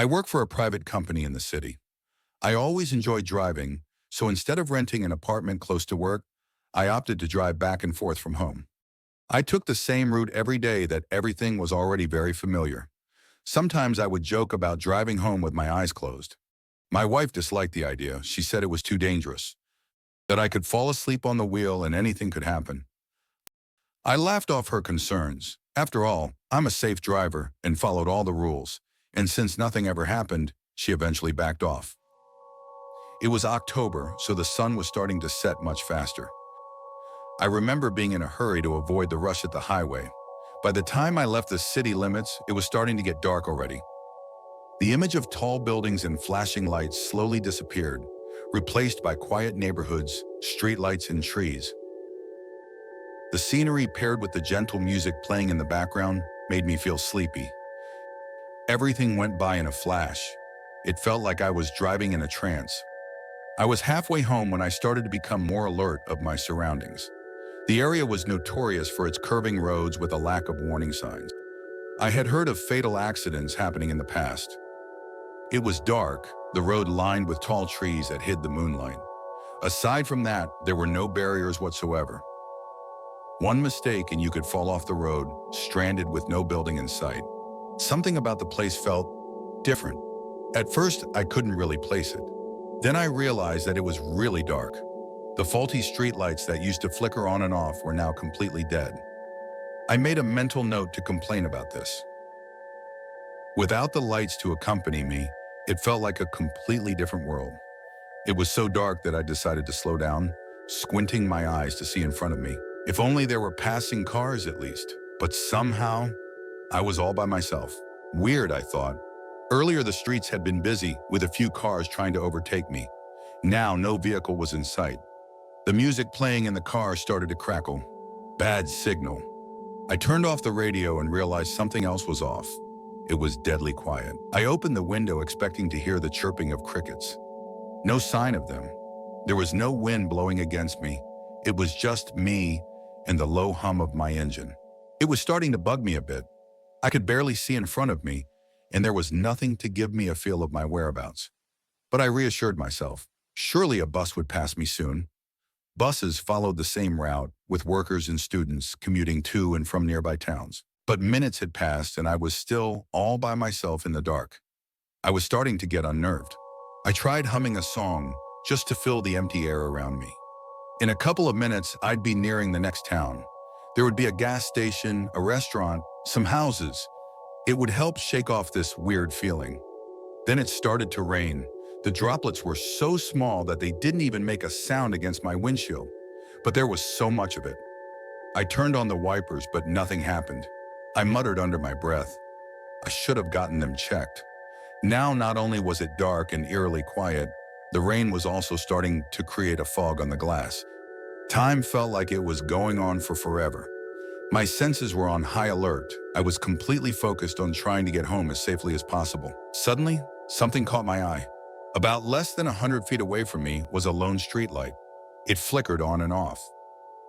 I work for a private company in the city. I always enjoy driving, so instead of renting an apartment close to work, I opted to drive back and forth from home. I took the same route every day that everything was already very familiar. Sometimes I would joke about driving home with my eyes closed. My wife disliked the idea. She said it was too dangerous, that I could fall asleep on the wheel and anything could happen. I laughed off her concerns. After all, I'm a safe driver and followed all the rules, and since nothing ever happened, she eventually backed off. It was October, so the sun was starting to set much faster. I remember being in a hurry to avoid the rush at the highway. By the time I left the city limits, it was starting to get dark already. The image of tall buildings and flashing lights slowly disappeared, replaced by quiet neighborhoods, streetlights, and trees. The scenery paired with the gentle music playing in the background made me feel sleepy. Everything went by in a flash. It felt like I was driving in a trance. I was halfway home when I started to become more alert of my surroundings. The area was notorious for its curving roads with a lack of warning signs. I had heard of fatal accidents happening in the past. It was dark, the road lined with tall trees that hid the moonlight. Aside from that, there were no barriers whatsoever. One mistake and you could fall off the road, stranded with no building in sight. Something about the place felt different. At first, I couldn't really place it. Then I realized that it was really dark. The faulty streetlights that used to flicker on and off were now completely dead. I made a mental note to complain about this. Without the lights to accompany me, it felt like a completely different world. It was so dark that I decided to slow down, squinting my eyes to see in front of me. If only there were passing cars at least. But somehow, I was all by myself. Weird, I thought. Earlier, the streets had been busy, with a few cars trying to overtake me. Now, no vehicle was in sight. The music playing in the car started to crackle. Bad signal. I turned off the radio and realized something else was off. It was deadly quiet. I opened the window expecting to hear the chirping of crickets. No sign of them. There was no wind blowing against me. It was just me and the low hum of my engine. It was starting to bug me a bit. I could barely see in front of me, and there was nothing to give me a feel of my whereabouts. But I reassured myself. Surely a bus would pass me soon. Buses followed the same route, with workers and students commuting to and from nearby towns. But minutes had passed and I was still all by myself in the dark. I was starting to get unnerved. I tried humming a song just to fill the empty air around me. In a couple of minutes, I'd be nearing the next town. There would be a gas station, a restaurant, some houses. It would help shake off this weird feeling. Then it started to rain. The droplets were so small that they didn't even make a sound against my windshield. But there was so much of it. I turned on the wipers, but nothing happened. I muttered under my breath. I should have gotten them checked. Now, not only was it dark and eerily quiet, the rain was also starting to create a fog on the glass. Time felt like it was going on for forever. My senses were on high alert. I was completely focused on trying to get home as safely as possible. Suddenly, something caught my eye. About less than 100 feet away from me was a lone streetlight. It flickered on and off.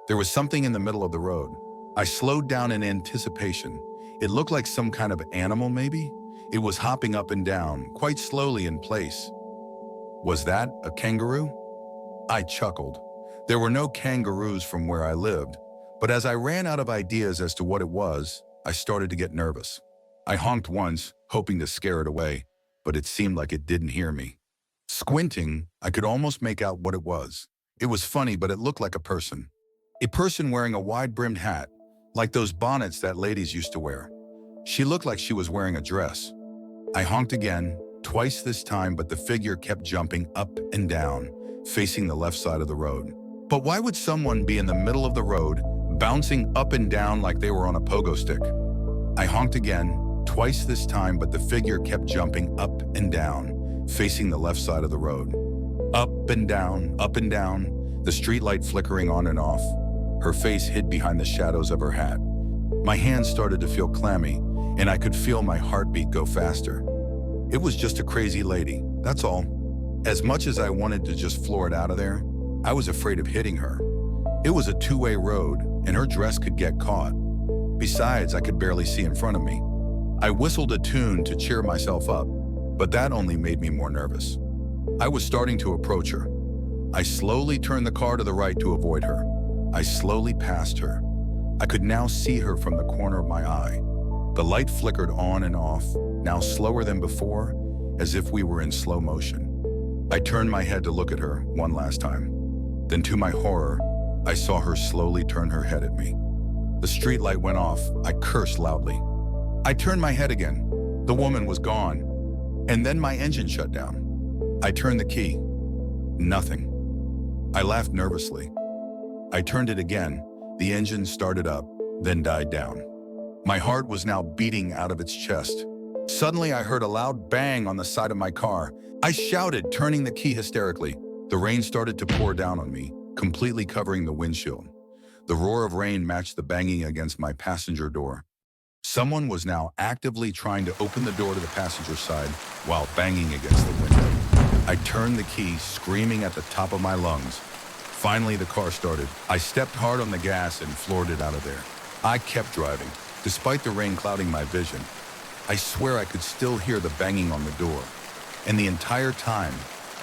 There was something in the middle of the road. I slowed down in anticipation. It looked like some kind of animal, maybe? It was hopping up and down, quite slowly in place. Was that a kangaroo? I chuckled. There were no kangaroos from where I lived, but as I ran out of ideas as to what it was, I started to get nervous. I honked once, hoping to scare it away, but it seemed like it didn't hear me. Squinting, I could almost make out what it was. It was funny, but it looked like a person. A person wearing a wide-brimmed hat, like those bonnets that ladies used to wear. She looked like she was wearing a dress. I honked again, twice this time, but the figure kept jumping up and down, facing the left side of the road. But why would someone be in the middle of the road, bouncing up and down like they were on a pogo stick? I honked again, twice this time, but the figure kept jumping up and down, facing the left side of the road. Up and down, the streetlight flickering on and off. Her face hid behind the shadows of her hat. My hands started to feel clammy, and I could feel my heartbeat go faster. It was just a crazy lady, that's all. As much as I wanted to just floor it out of there, I was afraid of hitting her. It was a two-way road, and her dress could get caught. Besides, I could barely see in front of me. I whistled a tune to cheer myself up. But that only made me more nervous. I was starting to approach her. I slowly turned the car to the right to avoid her. I slowly passed her. I could now see her from the corner of my eye. The light flickered on and off, now slower than before, as if we were in slow motion. I turned my head to look at her one last time. Then to my horror, I saw her slowly turn her head at me. The street light went off. I cursed loudly. I turned my head again. The woman was gone. And then my engine shut down. I turned the key. Nothing. I laughed nervously. I turned it again. The engine started up, then died down. My heart was now beating out of its chest. Suddenly, I heard a loud bang on the side of my car. I shouted, turning the key hysterically. The rain started to pour down on me, completely covering the windshield. The roar of rain matched the banging against my passenger door. Someone was now actively trying to open the door to the passenger side while banging against the window. I turned the key, screaming at the top of my lungs. Finally, the car started. I stepped hard on the gas and floored it out of there. I kept driving, despite the rain clouding my vision. I swear I could still hear the banging on the door. And the entire time,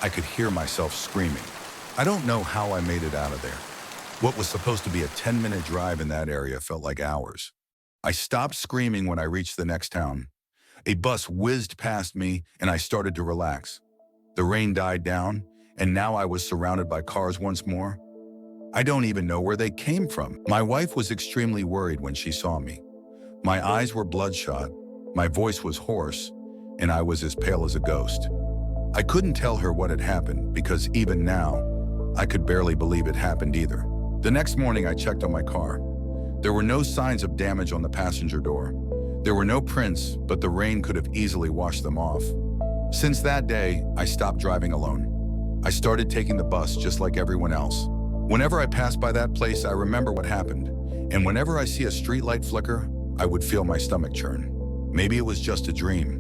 I could hear myself screaming. I don't know how I made it out of there. What was supposed to be a 10-minute drive in that area felt like hours. I stopped screaming when I reached the next town. A bus whizzed past me and I started to relax. The rain died down, and now I was surrounded by cars once more. I don't even know where they came from. My wife was extremely worried when she saw me. My eyes were bloodshot, my voice was hoarse, and I was as pale as a ghost. I couldn't tell her what had happened because even now, I could barely believe it happened either. The next morning, I checked on my car. There were no signs of damage on the passenger door. There were no prints, but the rain could have easily washed them off. Since that day, I stopped driving alone. I started taking the bus just like everyone else. Whenever I passed by that place, I remember what happened. And whenever I see a streetlight flicker, I would feel my stomach churn. Maybe it was just a dream.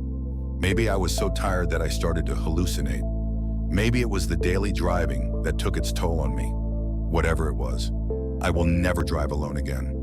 Maybe I was so tired that I started to hallucinate. Maybe it was the daily driving that took its toll on me. Whatever it was, I will never drive alone again.